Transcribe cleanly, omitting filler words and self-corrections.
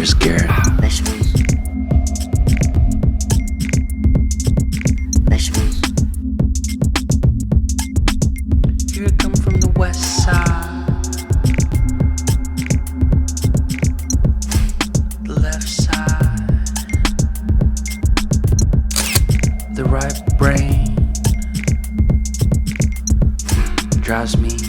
scared. Vegetables. Vegetables. Here I come from the west side, the left side, the right brain drives me